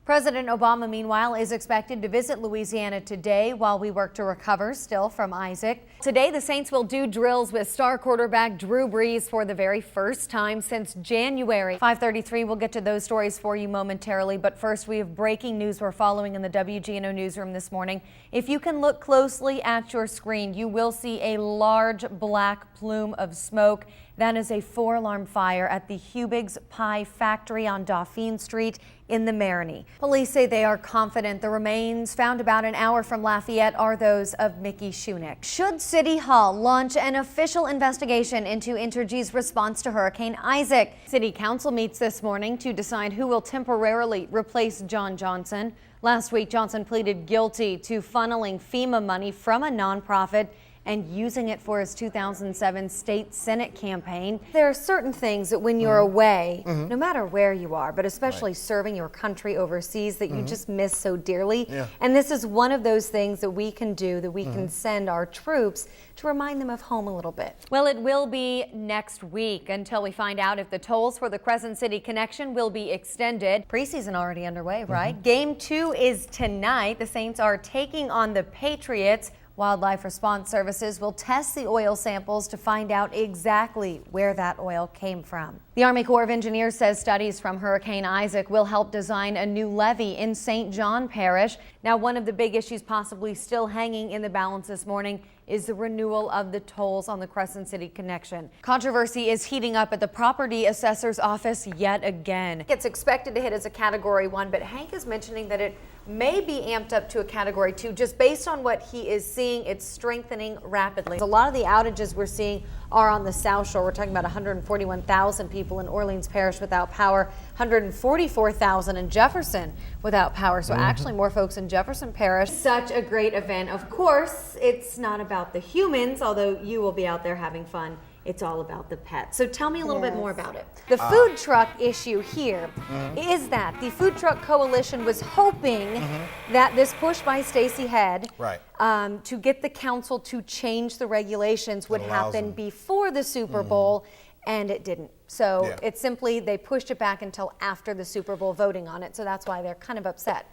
President Obama, meanwhile, is expected to visit Louisiana today while we work to recover still from Isaac. Today, the Saints will do drills with star quarterback Drew Brees for the very first time since January. 5:33, we'll get to those stories for you momentarily, but first we have breaking news we're following in the WGNO newsroom this morning. If you can look closely at your screen, you will see a large black plume of smoke. That is a 4-alarm fire at the Hubig's Pie Factory on Dauphine Street in the Marigny. Police say they are confident the remains found about an hour from Lafayette are those of Mickey Shunick. Should City Hall launch an official investigation into Entergy's response to Hurricane Isaac? City Council meets this morning to decide who will temporarily replace John Johnson. Last week, Johnson pleaded guilty to funneling FEMA money from a nonprofit and using it for his 2007 state Senate campaign. There are certain things that when you're away, no matter where you are, but especially serving your country overseas, that you just miss so dearly. And this is one of those things that we can do, that we can send our troops to remind them of home a little bit. Well, it will be next week until we find out if the tolls for the Crescent City connection will be extended. Preseason already underway, right? Game 2 is tonight. The Saints are taking on the Patriots. Wildlife Response Services will test the oil samples to find out exactly where that oil came from. The Army Corps of Engineers says studies from Hurricane Isaac will help design a new levee in St. John Parish. Now, one of the big issues possibly still hanging in the balance this morning is the renewal of the tolls on the Crescent City connection. Controversy is heating up at the property assessor's office yet again. It's expected to hit as a Category 1, but Hank is mentioning that it may be amped up to a Category 2 just based on what he is seeing. It's strengthening rapidly. A lot of the outages we're seeing are on the South Shore. We're talking about 141,000 people in Orleans Parish without power, 144,000 in Jefferson without power. So actually more folks in Jefferson Parish. Such a great event. Of course, it's not about the humans, although you will be out there having fun. It's all about the pets. So tell me a little bit more about it. The food truck issue here is that the Food Truck Coalition was hoping that this push by Stacey Head to get the council to change the regulations would happen before the Super Bowl, and it didn't. So it's simply, they pushed it back until after the Super Bowl voting on it. So that's why they're kind of upset.